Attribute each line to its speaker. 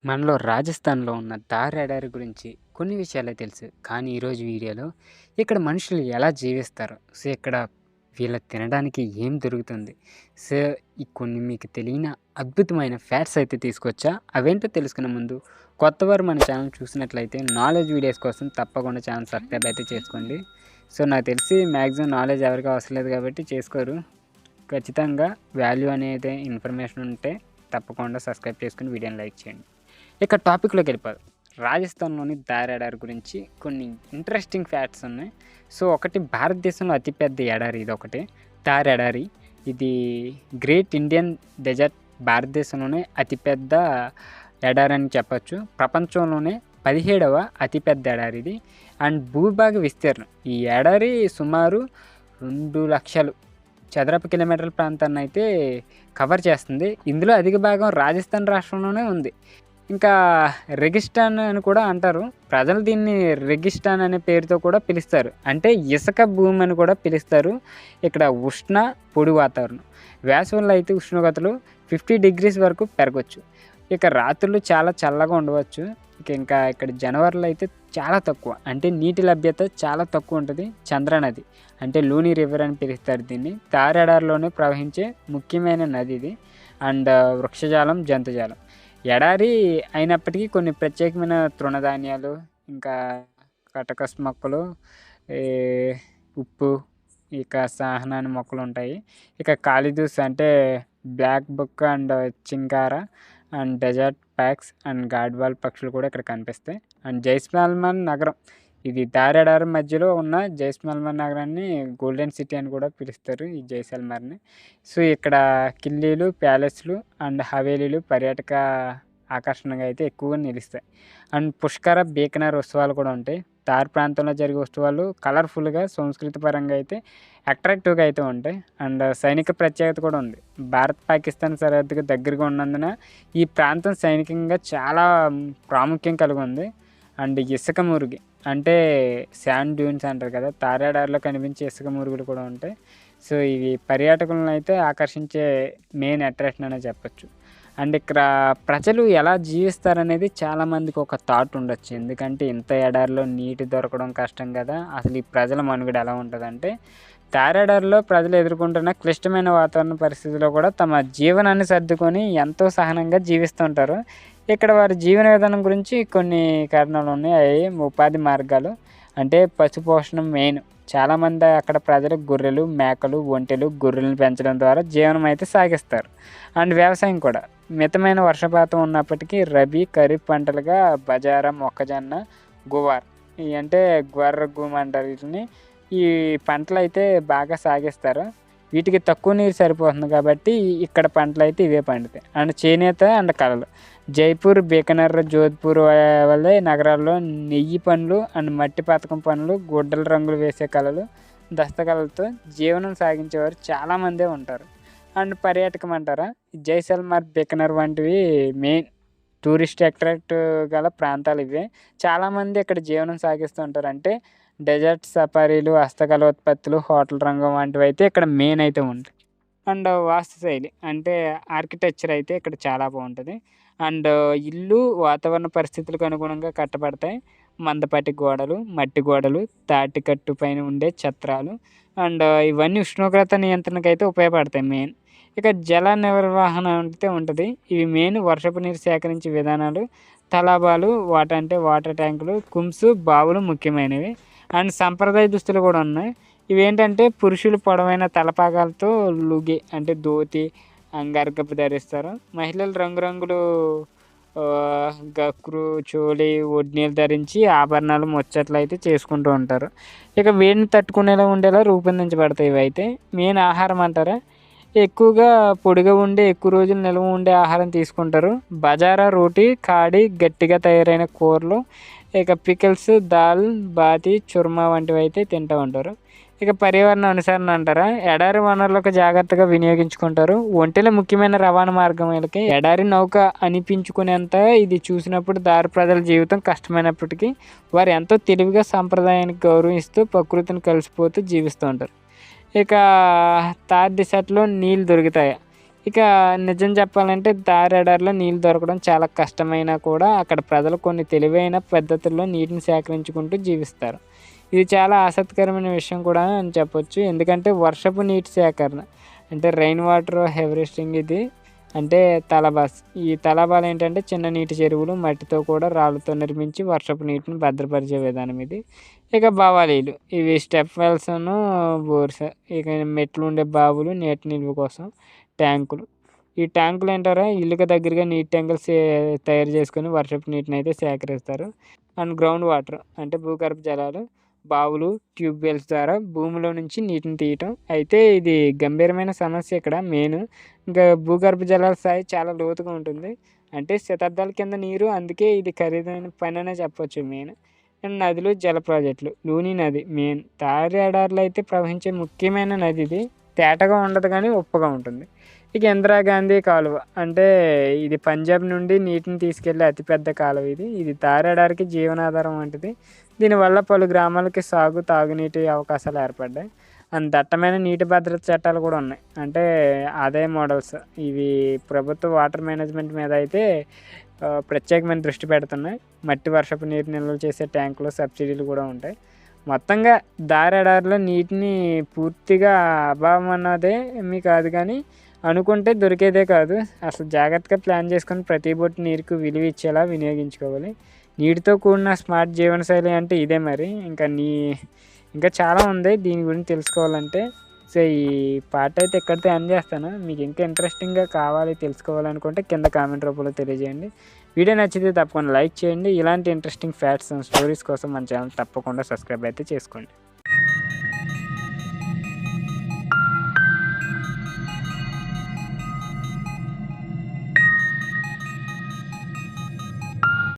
Speaker 1: మనలో రాజస్థాన్‌లో ఉన్న థార్ ఎడారి గురించి కొన్ని విషయాలే తెలుసు. కానీ ఈరోజు వీడియోలో ఇక్కడ మనుషులు ఎలా జీవిస్తారు? సో, ఇక్కడ వీళ్ళకి తినడానికి ఏం దొరుకుతుంది? సో, ఈ కొన్ని మీకు తెలియని అద్భుతమైన ఫ్యాక్ట్స్ అయితే తీసుకొచ్చా. అవేంటో తెలుసుకునే ముందు కొత్తవారు మన ఛానల్ చూసినట్లయితే నాలెడ్జ్ వీడియోస్ కోసం తప్పకుండా ఛానల్ సబ్స్క్రైబ్ అయితే చేసుకోండి. సో, నాకు తెలిసి మ్యాక్సిమం నాలెడ్జ్ ఎవరికీ అవసరం లేదు కాబట్టి చేసుకోరు. ఖచ్చితంగా వాల్యూ అనేది ఇన్ఫర్మేషన్ ఉంటే తప్పకుండా సబ్స్క్రైబ్ చేసుకొని వీడియోని లైక్ చేయండి. ఇక టాపిక్‌లోకి వెళ్ళిపోదాం. రాజస్థాన్‌లోని థార్ ఎడారి గురించి కొన్ని ఇంట్రెస్టింగ్ ఫ్యాక్ట్స్ ఉన్నాయి. సో, ఒకటి భారతదేశంలో అతిపెద్ద ఎడారి ఇదొకటి. థార్ ఎడారి. ఇది గ్రేట్ ఇండియన్ డెజర్ట్ భారతదేశంలోనే అతిపెద్ద ఎడారి అని చెప్పొచ్చు. ప్రపంచంలోనే 17వ అతిపెద్ద ఎడారి ఇది. అండ్ భూభాగ విస్తీర్ణం. ఈ ఎడారి సుమారు 2,00,000 చదరపు కిలోమీటర్ల ప్రాంతాన్ని అయితే కవర్ చేస్తుంది. ఇందులో అధిక భాగం రాజస్థాన్ రాష్ట్రంలోనే ఉంది. ఇంకా రెగిస్టాన్ అని కూడా అంటారు. ప్రజలు దీన్ని రెగిస్టాన్ అనే పేరుతో కూడా పిలుస్తారు. అంటే ఇసుక భూమి అని కూడా పిలుస్తారు. ఇక్కడ ఉష్ణ, పొడి వాతావరణం. వేసవిలో అయితే ఉష్ణోగ్రతలు 50 డిగ్రీస్ వరకు పెరగొచ్చు. ఇక రాత్రులు చాలా చల్లగా ఉండవచ్చు. ఇంకా ఇక్కడ జనవరిలో అయితే చాలా తక్కువ. అంటే నీటి లభ్యత చాలా తక్కువ ఉంటుంది. చంద్రనది అంటే లూని రివర్ అని పిలుస్తారు దీన్ని. థార్ ఎడారిలోనే ప్రవహించే ముఖ్యమైన నది ఇది. అండ్ వృక్షజాలం, జంతుజాలం. ఎడారి అయినప్పటికీ కొన్ని ప్రత్యేకమైన తృణధాన్యాలు, ఇంకా కటకస్ మొక్కలు, ఈ ఉప్పు, ఇక సాహనాని మొక్కలు ఉంటాయి. ఇక కాలిదూస్ అంటే blackbuck and chinkara and desert packs and gadwall పక్షులు కూడా ఇక్కడ కనిపిస్తాయి. అండ్ జైస్మాల్మన్ నగరం, ఇది థార్ ఎడారి మధ్యలో ఉన్న జైస్మాల్మర్ నగరాన్ని గోల్డెన్ సిటీ అని కూడా పిలుస్తారు ఈ జైసల్మర్ని. సో, ఇక్కడ కిల్లీలు, ప్యాలెస్లు అండ్ హవేలీలు పర్యాటక ఆకర్షణగా అయితే ఎక్కువగా నిలుస్తాయి. అండ్ పుష్కర, బీకనర్ ఉత్సవాలు కూడా ఉంటాయి. థార్ ప్రాంతంలో జరిగే ఉత్సవాలు కలర్ఫుల్గా, సంస్కృతిపరంగా అయితే అట్రాక్టివ్గా అయితే ఉంటాయి. అండ్ సైనిక ప్రత్యేకత కూడా ఉంది. భారత్ పాకిస్తాన్ సరిహద్దుకు దగ్గరగా ఉన్నందున ఈ ప్రాంతం సైనికంగా చాలా ప్రాముఖ్యం కలిగి ఉంది. అండ్ ఇసుక మురుగు అంటే శాండ్ డ్యూన్స్ అంటారు కదా, థార్ ఎడారిలో కనిపించే ఇసుక మురుగులు కూడా ఉంటాయి. సో, ఇవి పర్యాటకులను అయితే ఆకర్షించే మెయిన్ అట్రాక్షన్ అనే చెప్పొచ్చు. అండ్ ఇక్కడ ప్రజలు ఎలా జీవిస్తారనేది చాలామందికి ఒక థాట్ ఉండొచ్చు. ఎందుకంటే ఇంత ఎడారిలో నీటి దొరకడం కష్టం కదా, అసలు ఈ ప్రజల మనుగడ ఎలా ఉంటుందంటే, థార్ ఎడారిలో ప్రజలు ఎదుర్కొంటున్న క్లిష్టమైన వాతావరణ పరిస్థితుల్లో కూడా తమ జీవనాన్ని సర్దుకొని ఎంతో సహనంగా జీవిస్తుంటారు. ఇక్కడ వారి జీవన విధానం గురించి కొన్ని కారణాలు ఉన్నాయి. అవి ఉపాధి మార్గాలు అంటే పశుపోషణం మెయిన్. చాలామంది అక్కడ ప్రజలు గొర్రెలు, మేకలు, ఒంటెలు, గొర్రెలను పెంచడం ద్వారా జీవనం అయితే సాగిస్తారు. అండ్ వ్యవసాయం కూడా మితమైన వర్షపాతం ఉన్నప్పటికీ రబీ, ఖరీఫ్ పంటలుగా బజారా, మొక్కజొన్న, గువార్, ఇవి అంటే గ్వర్ర గూమ్ అంటారు వీటిని. ఈ పంటలు అయితే బాగా సాగిస్తారు. వీటికి తక్కువ నీరు సరిపోతుంది కాబట్టి ఇక్కడ పంటలు అయితే ఇవే పండుతాయి. అండ్ చేనేత అండ్ కళలు, జైపూర్, బీకనర్, జోధ్పూర్ వల్లే నగరాల్లో నెయ్యి పనులు అండ్ మట్టి పథకం పనులు, గుడ్డల రంగులు వేసే కళలు, దస్తకళలతో జీవనం సాగించేవారు చాలామందే ఉంటారు. అండ్ పర్యాటకం అంటారా, జైసల్మర్, బీకనర్ వంటివి మెయిన్ టూరిస్ట్ అట్రాక్ట్ గల ప్రాంతాలు ఇవే. చాలామంది ఇక్కడ జీవనం సాగిస్తూ ఉంటారు. అంటే డెజర్ట్ సఫారీలు, హస్తకళ ఉత్పత్తులు, హోటల్ రంగం వంటివి అయితే ఇక్కడ మెయిన్ అయితే ఉంటాయి. అండ్ వాస్తుశైలి అంటే ఆర్కిటెక్చర్ అయితే ఇక్కడ చాలా బాగుంటుంది. అండ్ ఇల్లు వాతావరణ పరిస్థితులకు అనుగుణంగా కట్టబడతాయి. మందపాటి గోడలు, మట్టి గోడలు, తాటికట్టు పైన ఉండే ఛత్రాలు అండ్ ఇవన్నీ ఉష్ణోగ్రత నియంత్రణకు అయితే ఉపయోగపడతాయి మెయిన్. ఇక జల నిర్వహణ అయితే ఉంటుంది. ఇవి మెయిన్ వర్షపు నీరు సేకరించే విధానాలు, తలాబాలు, వాటర్ ట్యాంకులు, కుంబ్స్, బావులు ముఖ్యమైనవి. అండ్ సంప్రదాయ దుస్తులు కూడా ఉన్నాయి. ఇవేంటంటే పురుషులు పొడవైన తలపాగాలతో లుగి అంటే ధోతి, అంగర్గపు ధరిస్తారు. మహిళలు రంగురంగులు గక్రు, చోళీ, ఒడ్నీలు ధరించి ఆభరణాలు, ముచ్చట్లు అయితే చేసుకుంటూ ఉంటారు. ఇక వేడిని తట్టుకునేలా ఉండేలా రూపొందించబడతాయి ఇవి అయితే. మెయిన్ ఆహారం అంటారా, ఎక్కువగా పొడిగా ఉండే, ఎక్కువ రోజులు నిల్వ ఉండే ఆహారం తీసుకుంటారు. బజారా, రోటీ, కాడి, గట్టిగా తయారైన కూరలు, ఇక పికిల్స్, దాల్, బాతి, చుర్మా వంటివి అయితే తింటూ ఉంటారు. ఇక పర్యావరణ అనుసరణ అంటారా, ఎడారి వనరులకు జాగ్రత్తగా వినియోగించుకుంటారు. ఒంటెల ముఖ్యమైన రవాణా మార్గం వీళ్ళకి. ఎడారి నౌక అనిపించుకునేంత ఇది చూసినప్పుడు దారి ప్రజల జీవితం కష్టమైనప్పటికీ వారు ఎంతో తెలివిగా సంప్రదాయానికి గౌరవిస్తూ ప్రకృతిని కలిసిపోతూ జీవిస్తూ ఉంటారు. ఇక థార్ డెసర్ట్లో నీళ్ళు దొరుకుతాయి. ఇక నిజం చెప్పాలంటే దారెడారిలో నీళ్ళు దొరకడం చాలా కష్టమైనా కూడా అక్కడ ప్రజలు కొన్ని తెలివైన పద్ధతుల్లో నీటిని సేకరించుకుంటూ జీవిస్తారు. ఇది చాలా ఆసక్తికరమైన విషయం కూడా అని చెప్పొచ్చు. ఎందుకంటే వర్షపు నీటి సేకరణ అంటే రెయిన్ వాటర్ హార్వెస్టింగ్ ఇది అంటే తలబాస్. ఈ తలాబాలు ఏంటంటే చిన్న నీటి చెరువులు మట్టితో కూడా రాళ్ళతో నిర్మించి వర్షపు నీటిని భద్రపరిచే విధానం ఇది. ఇక బావాలీలు ఇవి స్టెప్ వెల్స్ను బోర్స్. ఇక మెట్లు ఉండే బావులు నీటి నిల్వ కోసం ట్యాంకులు. ఈ ట్యాంకులు ఏంటారా ఇళ్ళకి దగ్గరగా నీటి ట్యాంకులు తయారు చేసుకొని వర్షపు నీటిని అయితే సేకరిస్తారు. అండ్ గ్రౌండ్ వాటర్ అంటే భూగర్భ జలాలు బావులు ట్యూబ్వెల్స్ ద్వారా భూమిలో నుంచి నీటిని తీయటం. అయితే ఇది గంభీరమైన సమస్య ఇక్కడ మెయిన్. ఇంకా భూగర్భ జలాల స్థాయి చాలా లోతుగా ఉంటుంది. అంటే శతాబ్దాల కింద నీరు, అందుకే ఇది ఖరీదైన పని అనే చెప్పొచ్చు మెయిన్. అండ్ నదులు జల ప్రాజెక్టులు లూని నది మెయిన్. తారి ఎడారిలో అయితే ప్రవహించే ముఖ్యమైన నది ఇది. తేటగా ఉండదు కానీ ఉప్పగా ఉంటుంది. ఇక ఇందిరాగాంధీ కాలువ అంటే ఇది పంజాబ్ నుండి నీటిని తీసుకెళ్లే అతిపెద్ద కాలువ ఇది. ఇది తారెడారికి జీవనాధారం వంటిది. దీనివల్ల పలు గ్రామాలకి సాగు తాగునీటి అవకాశాలు ఏర్పడ్డాయి. అండ్ దట్టమైన నీటి భద్రత చట్టాలు కూడా ఉన్నాయి. అంటే అదే మోడల్స్ ఇవి ప్రభుత్వ వాటర్ మేనేజ్మెంట్ మీద అయితే ప్రత్యేకమైన దృష్టి పెడుతున్నాయి. మట్టి వర్షపు నీరు నిల్వ చేసే ట్యాంకులు సబ్సిడీలు కూడా ఉంటాయి. మొత్తంగా దారెడారిలో నీటిని పూర్తిగా అభావం అన్నదే ఏమీ కాదు కానీ అనుకుంటే దొరికేదే కాదు. అసలు జాగ్రత్తగా ప్లాన్ చేసుకొని ప్రతి బొట్టు నీరుకు విలువ ఇచ్చేలా వినియోగించుకోవాలి. నీటితో కూడిన స్మార్ట్ జీవనశైలి అంటే ఇదే మరి. ఇంకా చాలా ఉంది దీని గురించి తెలుసుకోవాలంటే. సో ఈ పార్ట్ అయితే ఎక్కడితో ఎండ్ చేస్తాను. మీకు ఇంకా ఇంట్రెస్టింగ్గా కావాలి తెలుసుకోవాలనుకుంటే కింద కామెంట్ రూపంలో తెలియజేయండి. వీడియో నచ్చితే తప్పకుండా లైక్ చేయండి. ఇలాంటి ఇంట్రెస్టింగ్ ఫ్యాక్ట్స్ అండ్ స్టోరీస్ కోసం మన ఛానల్ తప్పకుండా సబ్స్క్రైబ్ అయితే చేసుకోండి.